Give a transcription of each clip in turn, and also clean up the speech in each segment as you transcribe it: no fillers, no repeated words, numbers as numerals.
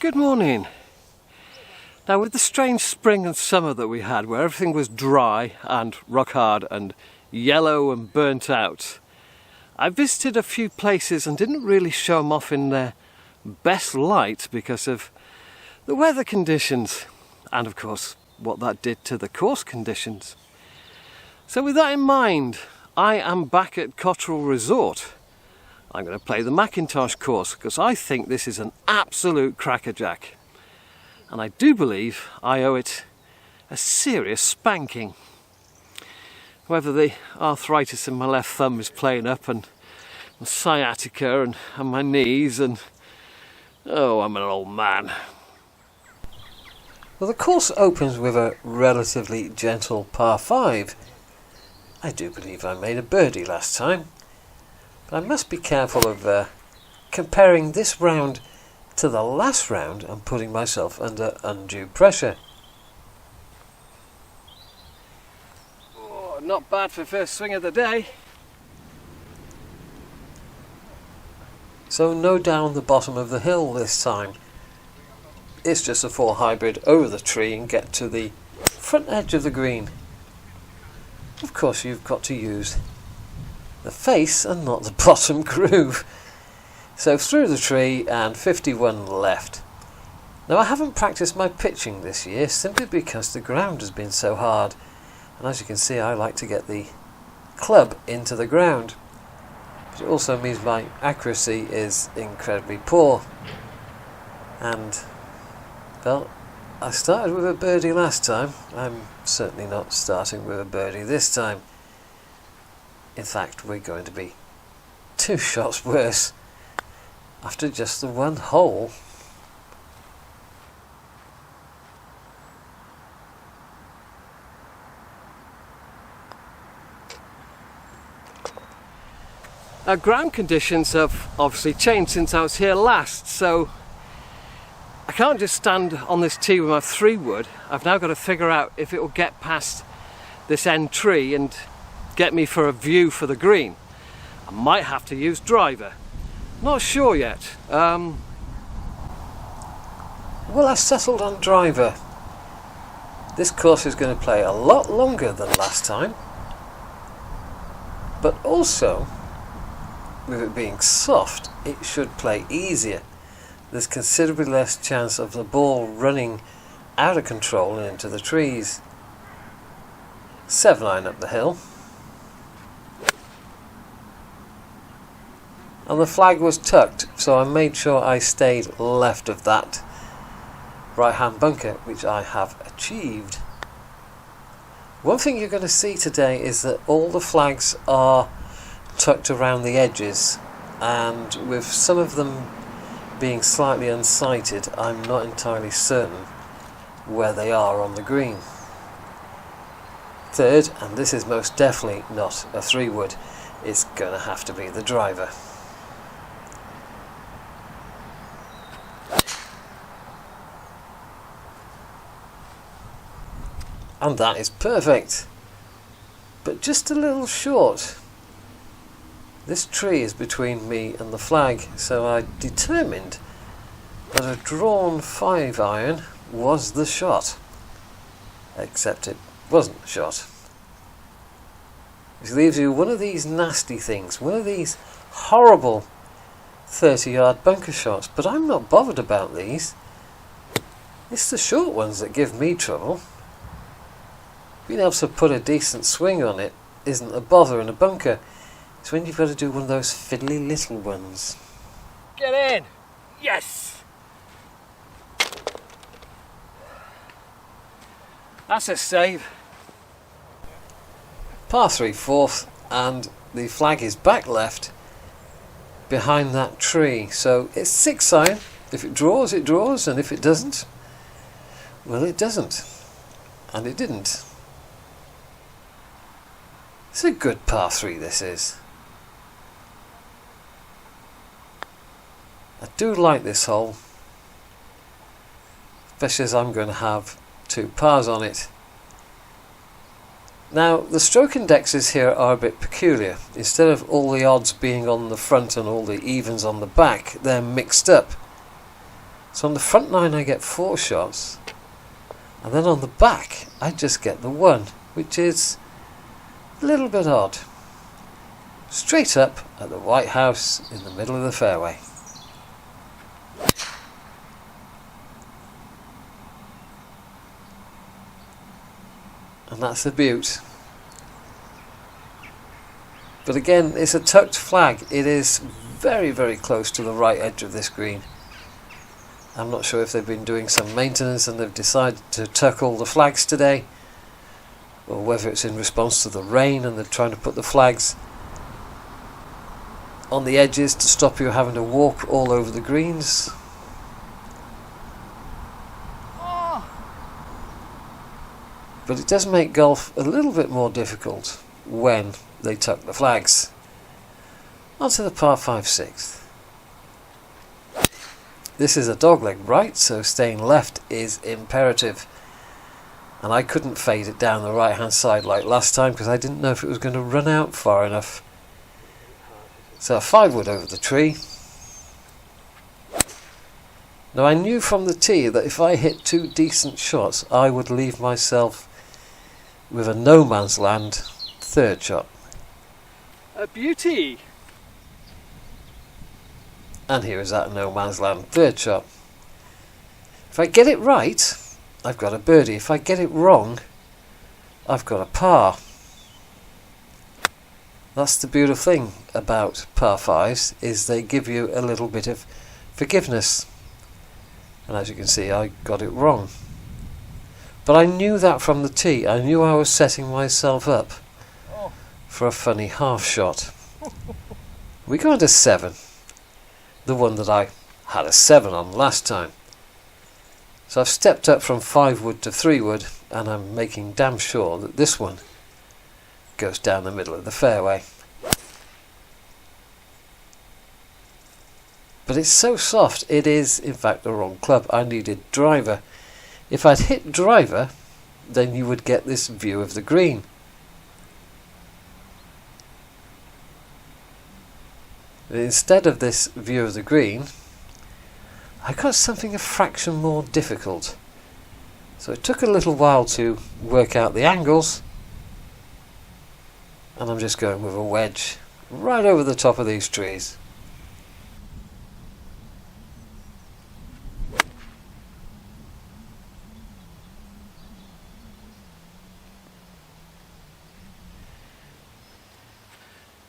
Good morning. Now, with the strange spring and summer that we had, where everything was dry and rock hard and yellow and burnt out, I visited a few places and didn't really show them off in their best light because of the weather conditions and, of course, what that did to the course conditions. So with that in mind, I am back at Cottrell Resort. I'm going to play the Macintosh course because I think this is an absolute crackerjack. And I do believe I owe it a serious spanking. However, the arthritis in my left thumb is playing up, and my sciatica and my knees, and oh, I'm an old man. Well, the course opens with a relatively gentle par 5. I do believe I made a birdie last time. I must be careful of comparing this round to the last round and putting myself under undue pressure. Oh, not bad for first swing of the day. So no down the bottom of the hill this time. It's just a 4 hybrid over the tree and get to the front edge of the green. Of course, you've got to use the face and not the bottom groove. So through the tree and 51 left. Now, I haven't practiced my pitching this year simply because the ground has been so hard, and as you can see, I like to get the club into the ground, but it also means my accuracy is incredibly poor. And well, I started with a birdie last time. I'm certainly not starting with a birdie this time. In fact, we're going to be 2 shots worse after just the 1 hole. Our ground conditions have obviously changed since I was here last, so I can't just stand on this tee with my 3-wood. I've now got to figure out if it will get past this end tree and get me for a view for the green. I might have to use driver. Not sure yet. Well, I settled on driver. This course is going to play a lot longer than last time, but also, with it being soft, it should play easier. There's considerably less chance of the ball running out of control and into the trees. 7-iron up the hill. And the flag was tucked, so I made sure I stayed left of that right-hand bunker, which I have achieved. One thing you're going to see today is that all the flags are tucked around the edges, and with some of them being slightly unsighted, I'm not entirely certain where they are on the green. Third, and this is most definitely not a 3-wood, it's going to have to be the driver. And that is perfect, but just a little short. This tree is between me and the flag, so I determined that a drawn 5-iron was the shot. Except it wasn't the shot. Which leaves you one of these nasty things, one of these horrible 30-yard bunker shots, but I'm not bothered about these. It's the short ones that give me trouble. Being able to put a decent swing on it isn't a bother in a bunker. It's when you've got to do one of those fiddly little ones. Get in! Yes! That's a save. Par 3 fourth, and the flag is back left behind that tree. So it's 6-iron. If it draws, it draws, and if it doesn't, well, it doesn't. And it didn't. It's a good par 3, this is. I do like this hole, especially as I'm going to have 2 pars on it. Now, the stroke indexes here are a bit peculiar. Instead of all the odds being on the front and all the evens on the back, they're mixed up. So on the front 9 I get 4 shots, and then on the back I just get the 1, which is a little bit odd. Straight up at the white house in the middle of the fairway. And that's the beaut. But again, it's a tucked flag. It is very, very close to the right edge of this green. I'm not sure if they've been doing some maintenance and they've decided to tuck all the flags today, or whether it's in response to the rain and they're trying to put the flags on the edges to stop you having to walk all over the greens. But it does make golf a little bit more difficult when they tuck the flags. Onto the par 5 6th. This is a dogleg right, so staying left is imperative. And I couldn't fade it down the right hand side like last time because I didn't know if it was going to run out far enough. So a 5-wood over the tree. Now I knew from the tee that if I hit 2 decent shots I would leave myself with a no man's land 3rd shot. A beauty! And here is that no man's land 3rd shot. If I get it right, I've got a birdie. If I get it wrong, I've got a par. That's the beautiful thing about par 5s, is they give you a little bit of forgiveness. And as you can see, I got it wrong. But I knew that from the tee. I knew I was setting myself up for a funny half shot. We go into 7. The one that I had a 7 on last time. So I've stepped up from 5-wood to 3-wood, and I'm making damn sure that this one goes down the middle of the fairway. But it's so soft, it is in fact the wrong club. I needed driver. If I'd hit driver, then you would get this view of the green. But instead of this view of the green, I got something a fraction more difficult. So it took a little while to work out the angles, and I'm just going with a wedge right over the top of these trees.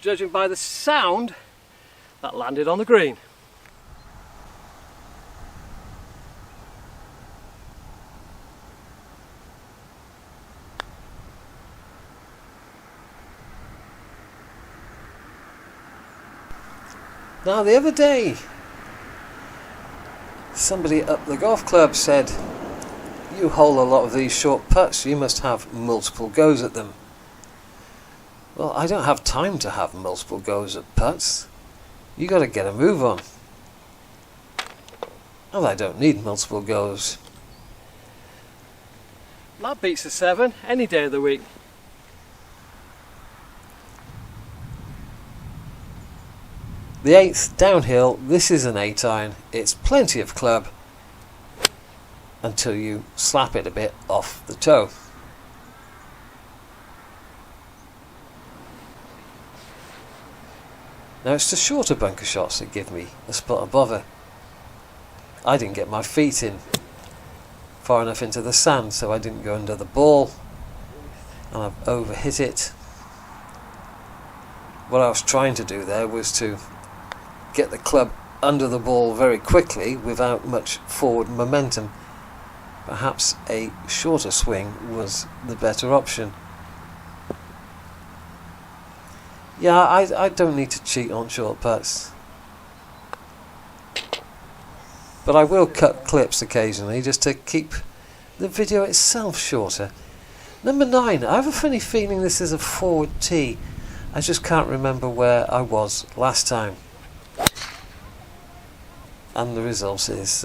Judging by the sound, that landed on the green. Now the other day, somebody up the golf club said, "You hole a lot of these short putts, you must have multiple goes at them." Well, I don't have time to have multiple goes at putts. You got to get a move on. Well, I don't need multiple goes. That beats a 7 any day of the week. The 8th downhill, this is an 8-iron. It's plenty of club until you slap it a bit off the toe. Now it's the shorter bunker shots that give me a spot of bother. I didn't get my feet in far enough into the sand, so I didn't go under the ball, and I've overhit it. What I was trying to do there was to get the club under the ball very quickly without much forward momentum. Perhaps a shorter swing was the better option. Yeah, I don't need to cheat on short putts. But I will cut clips occasionally just to keep the video itself shorter. Number 9, I have a funny feeling this is a forward tee. I just can't remember where I was last time. And the result is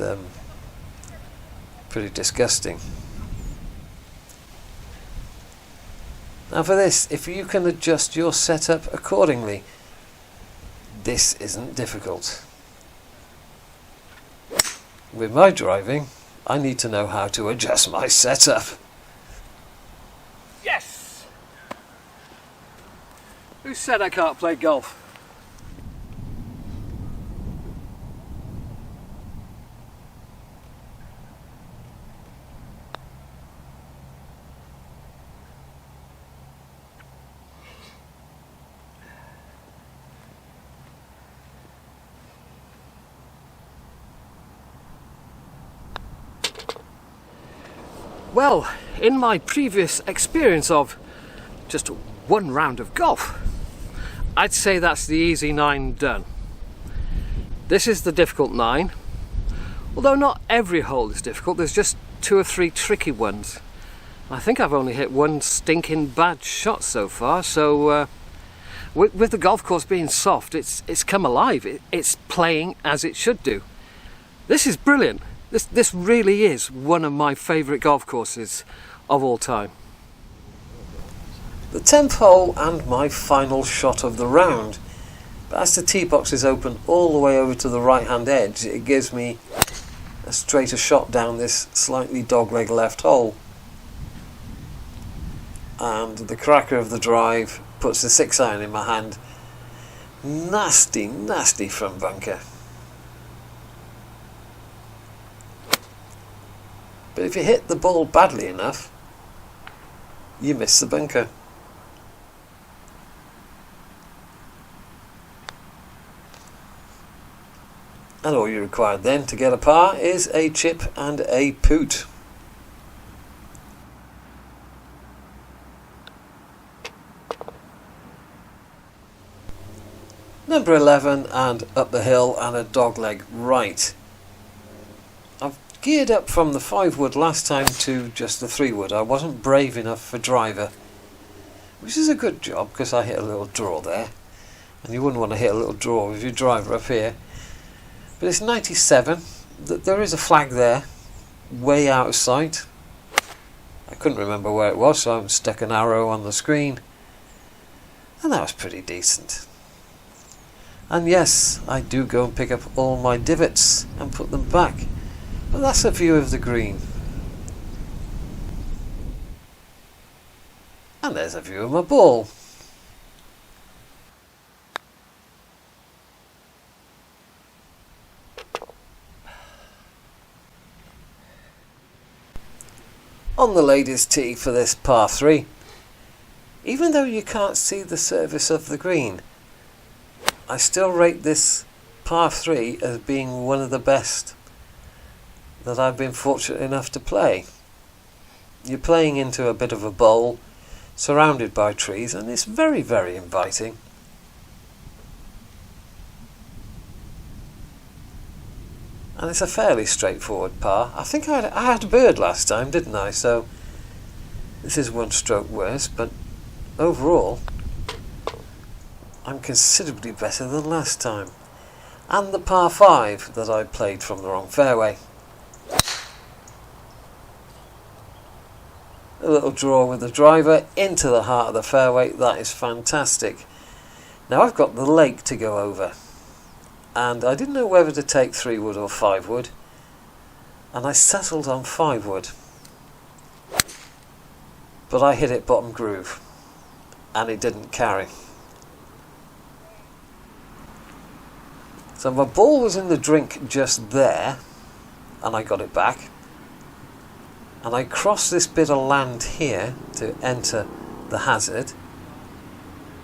pretty disgusting. Now for this, if you can adjust your setup accordingly, this isn't difficult. With my driving, I need to know how to adjust my setup. Yes! Who said I can't play golf? Well, in my previous experience of just one round of golf, I'd say that's the easy 9 done. This is the difficult 9, although not every hole is difficult. There's just 2 or 3 tricky ones. I think I've only hit one stinking bad shot so far, so with the golf course being soft, it's come alive. It's playing as it should do. This is brilliant. This really is one of my favourite golf courses of all time. The 10th hole and my final shot of the round. But as the tee box is open all the way over to the right hand edge, it gives me a straighter shot down this slightly dogleg left hole. And the cracker of the drive puts the 6-iron in my hand. Nasty, nasty front bunker. But if you hit the ball badly enough, you miss the bunker. And all you require then to get a par is a chip and a poot. Number 11 and up the hill and a dogleg right. I've geared up from the 5-wood last time to just the 3-wood. I wasn't brave enough for driver, which is a good job because I hit a little draw there, and you wouldn't want to hit a little draw with your driver up here. But it's 97. There is a flag there, way out of sight. I couldn't remember where it was, so I stuck an arrow on the screen, and that was pretty decent. And yes, I do go and pick up all my divots and put them back. But that's a view of the green. And there's a view of my ball. On the ladies' tee for this par 3. Even though you can't see the surface of the green, I still rate this par 3 as being one of the best that I've been fortunate enough to play. You're playing into a bit of a bowl, surrounded by trees, and it's very, very inviting. And it's a fairly straightforward par. I think I had a bird last time, didn't I? So this is 1 stroke worse, but overall I'm considerably better than last time. And the par 5 that I played from the wrong fairway. A little draw with the driver into the heart of the fairway. That is fantastic. Now I've got the lake to go over, and I didn't know whether to take 3-wood or 5-wood, and I settled on 5-wood. But I hit it bottom groove, and it didn't carry. So my ball was in the drink just there, and I got it back. And I crossed this bit of land here to enter the hazard.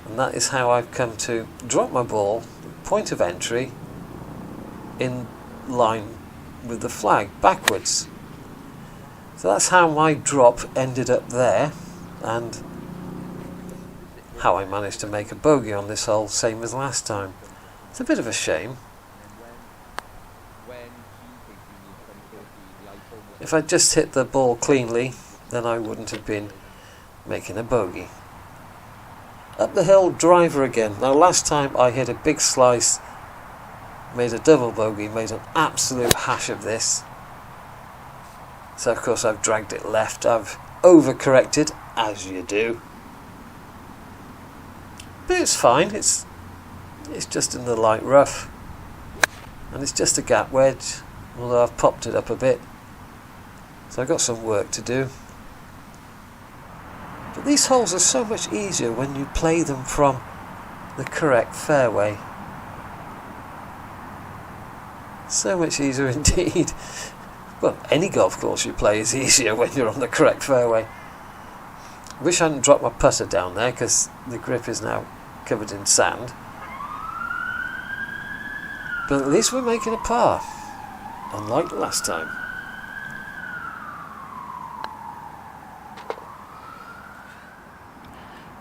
And that is how I've come to drop my ball, point of entry, in line with the flag, backwards. So that's how my drop ended up there, and how I managed to make a bogey on this hole, same as last time. It's a bit of a shame. If I'd just hit the ball cleanly, then I wouldn't have been making a bogey. Up the hill, driver again. Now last time I hit a big slice, made a double bogey, made an absolute hash of this. So of course I've dragged it left. I've overcorrected, as you do. But it's fine. It's just in the light rough, and it's just a gap wedge. although I've popped it up a bit, so I've got some work to do. But these holes are so much easier when you play them from the correct fairway. So much easier indeed. Well, any golf course you play is easier when you're on the correct fairway. I wish I hadn't dropped my putter down there because the grip is now covered in sand. But at least we're making a par, unlike last time.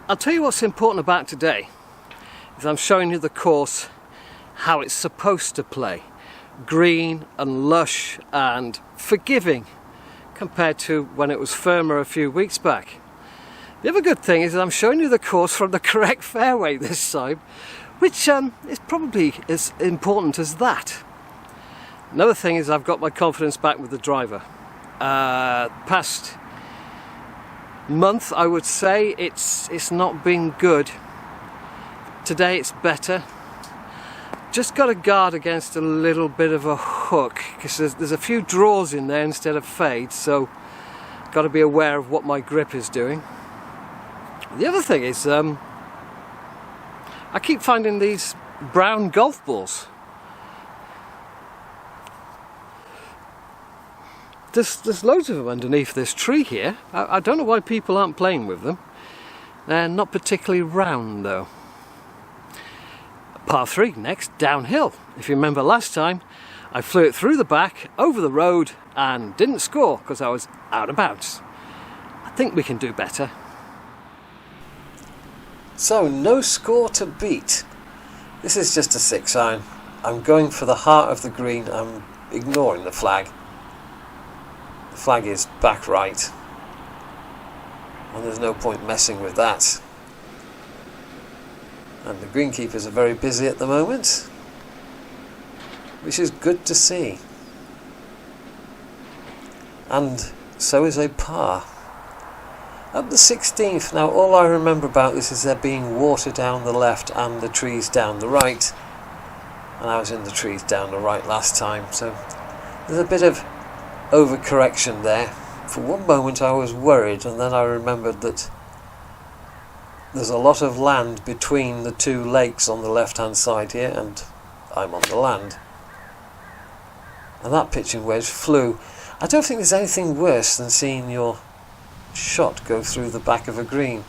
I'll tell you what's important about today is I'm showing you the course how it's supposed to play. Green and lush and forgiving compared to when it was firmer a few weeks back. The other good thing is that I'm showing you the course from the correct fairway this time, which is probably as important as that. Another thing is I've got my confidence back with the driver. Past month I would say it's not been good. Today it's better. Just got to guard against a little bit of a hook because there's a few draws in there instead of fades, so got to be aware of what my grip is doing. The other thing is I keep finding these brown golf balls. There's loads of them underneath this tree here. I don't know why people aren't playing with them. They're not particularly round though. Par 3 next, downhill. If you remember last time, I flew it through the back, over the road, and didn't score because I was out of bounds. I think we can do better. So, no score to beat. This is just a 6-iron. I'm going for the heart of the green. I'm ignoring the flag. The flag is back right, and there's no point messing with that. And the greenkeepers are very busy at the moment, which is good to see. And so is a par. Up the 16th, now all I remember about this is there being water down the left and the trees down the right. And I was in the trees down the right last time, so there's a bit of overcorrection there. For one moment I was worried, and then I remembered that there's a lot of land between the two lakes on the left hand side here, and I'm on the land. And that pitching wedge flew. I don't think there's anything worse than seeing your shot go through the back of a green,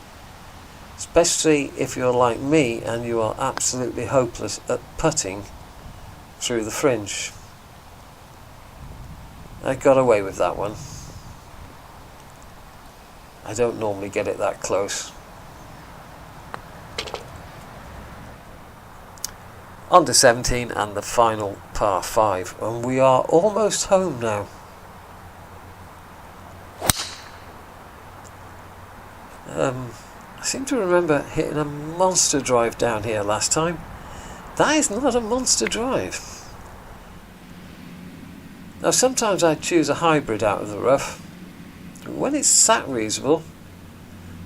especially if you're like me and you are absolutely hopeless at putting through the fringe. I got away with that one. I don't normally get it that close. On to 17 and the final par 5, and we are almost home now. I seem to remember hitting a monster drive down here last time. That is not a monster drive. Now sometimes I choose a hybrid out of the rough. When it's sat reasonable,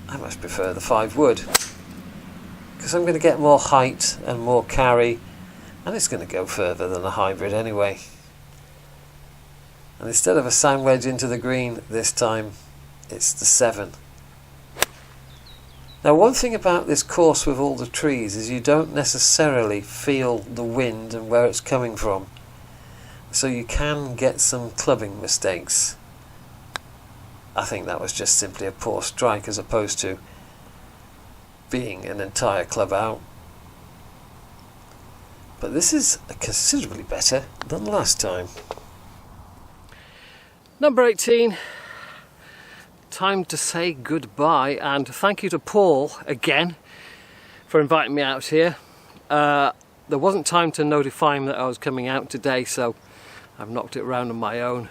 I much prefer the 5-wood, because I'm going to get more height and more carry, and it's going to go further than a hybrid anyway. And instead of a sand wedge into the green, this time it's the 7. Now one thing about this course with all the trees is you don't necessarily feel the wind and where it's coming from, so you can get some clubbing mistakes. I think that was just simply a poor strike as opposed to being an entire club out. But this is considerably better than last time. Number 18. Time to say goodbye, and thank you to Paul again for inviting me out here. There wasn't time to notify him that I was coming out today, so I've knocked it round on my own.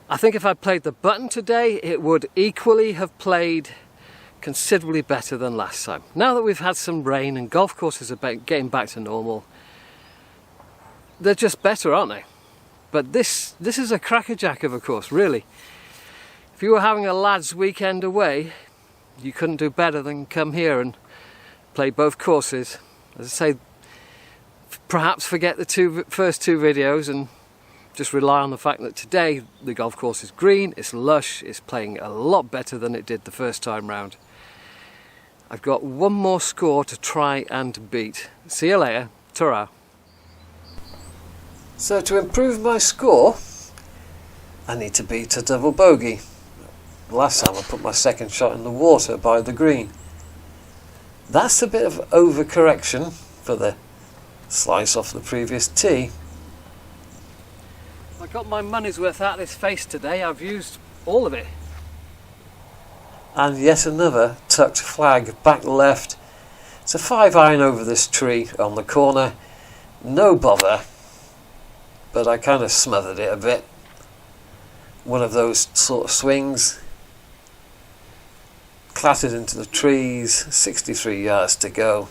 I think if I played the button today, it would equally have played considerably better than last time. Now that we've had some rain and golf courses are getting back to normal, they're just better, aren't they? But this is a crackerjack of a course, really. If you were having a lads' weekend away, you couldn't do better than come here and play both courses. As I say, perhaps forget the first two videos and just rely on the fact that today the golf course is green, it's lush, it's playing a lot better than it did the first time round. I've got one more score to try and beat. See you later. Ta-ra. So to improve my score, I need to beat a double bogey. Last time I put my second shot in the water by the green. That's a bit of overcorrection for the slice off the previous tee. I got my money's worth out of this face today. I've used all of it. And yet another tucked flag back left. It's a 5-iron over this tree on the corner. No bother, but I kind of smothered it a bit. One of those sort of swings. Clattered into the trees, 63 yards to go.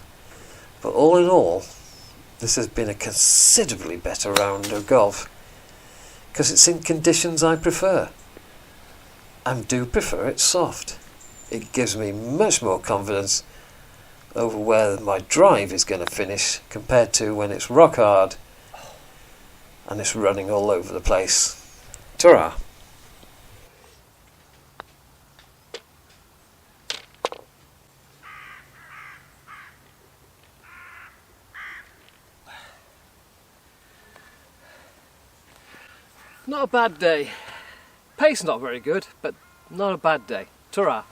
But all in all, this has been a considerably better round of golf, because it's in conditions I prefer. And do prefer it soft. It gives me much more confidence over where my drive is going to finish compared to when it's rock hard and it's running all over the place. Ta-ra! Not a bad day. Pace not very good, but not a bad day. Ta-ra.